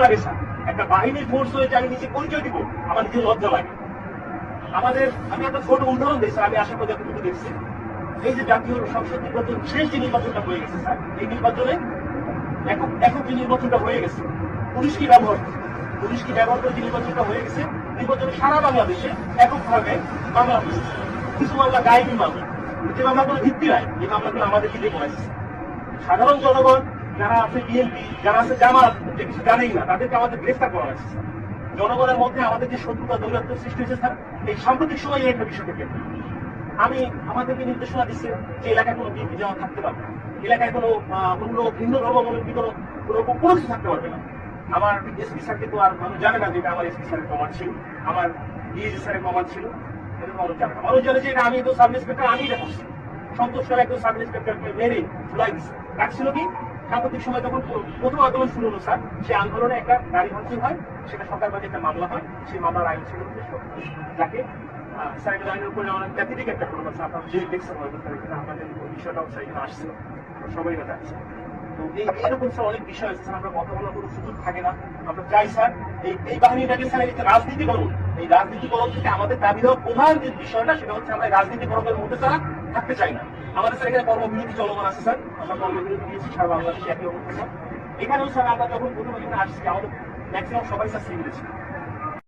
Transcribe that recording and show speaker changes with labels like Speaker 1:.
Speaker 1: লাগে স্যার, একটা বাহিনীর ফোর্স হয়ে আমি নিজে পরিচয় দিব, আমার নিজের লজ্জা লাগে। আমাদের আমি একটা ছোট উদাহরণ দিই স্যার, আমি আশা করি যতটুকু দেখছি, এই যে জাতীয় সংসদ নির্বাচন, শেষ যে নির্বাচনটা হয়ে গেছে স্যার, এই নির্বাচনে একক যে নির্বাচনটা হয়ে গেছে, পুলিশ কি ব্যবহার করে যে নির্বাচনটা হয়ে গেছে, নির্বাচনে সারা বাংলাদেশে এককভাবে মামলা হয়েছে। কিছু মামলা গায়েবী মামলা, যে মামলাগুলো ভিত্তি নাই, এই মামলাগুলো আমাদেরকে দিয়ে করেছে। সাধারণ জনগণ যারা আছে, বিএনপি যারা আছে, জামাত, যে কিছু জানেই না, তাদেরকে আমাদের গ্রেফতার করা হয়েছে। জনগণের মধ্যে আমাদের যে শত্রুতা দৌরাত্ম সৃষ্টি হয়েছে স্যার, এই সাম্প্রতিক সময়ে এই একটা বিষয় থেকে আমি আমাদেরকে নির্দেশনা দিচ্ছে যে এলাকায় কোনো বিএনপি জামাত থাকতে পারবে না, এলাকায় কোনো অন্য ভিন্ন ধর্মাবলম্বী কোনো কিছু থাকতে পারবে না। আমার এসপি স্যারকে তো আর মানুষ জানে না যে এটা আমার এসপি স্যারের কমান্ড ছিল, আমার ডিএসি স্যারের কমান্ড ছিল, এটা মানুষ জানে না। মানুষ জানে যে এটা আমি তো সাব ইন্সপেক্টর, আমি এটা করছি। সন্তোষ করে একজন সাব ইন্সপেক্টরকে মেরে ঝুলাই দিচ্ছে। রাখছিল কি, সাম্প্রতিক সময় যখন প্রথম আন্দোলন শুরু হলো স্যার, সেই আন্দোলনে একটা গাড়ি ভাঙচুর হয়, সেটা সরকারবাদী একটা মামলা হয়। সেই মামলার আইন ছিল যাকে সাইকেল আইনের উপরে অনেক ব্যক্তিগত একটা প্রভাব আছে। আপনারা যে দেখছেন হয়তো স্যার, এখানে আমাদের বিষয়টাও সাইকেল আসছে, সবাই এটা যাচ্ছে। তো এরকম স্যার অনেক বিষয় আছে স্যার, আমরা কথা বলার কোনো সুযোগ থাকে না। আমরা চাই স্যার এই বাহিনীটাকে স্যার এই রাজনীতি করুন, এই রাজনীতি করুন থেকে আমাদের দাবি দেওয়ার প্রধান যে বিষয়টা, সেটা হচ্ছে আমরা রাজনীতি করণের মধ্যে তারা থাকতে চাই না। আমাদের স্যার এখানে কর্মবিরতি চলমান আছে স্যার, আমরা কর্মবিরতি দিয়েছি সারা বাংলাদেশে একই অবস্থা। এখানেও স্যার আমরা যখন প্রথম এখানে আসছি, আমাদের ম্যাক্সিমাম সবাই স্যার সিভিল ছিল।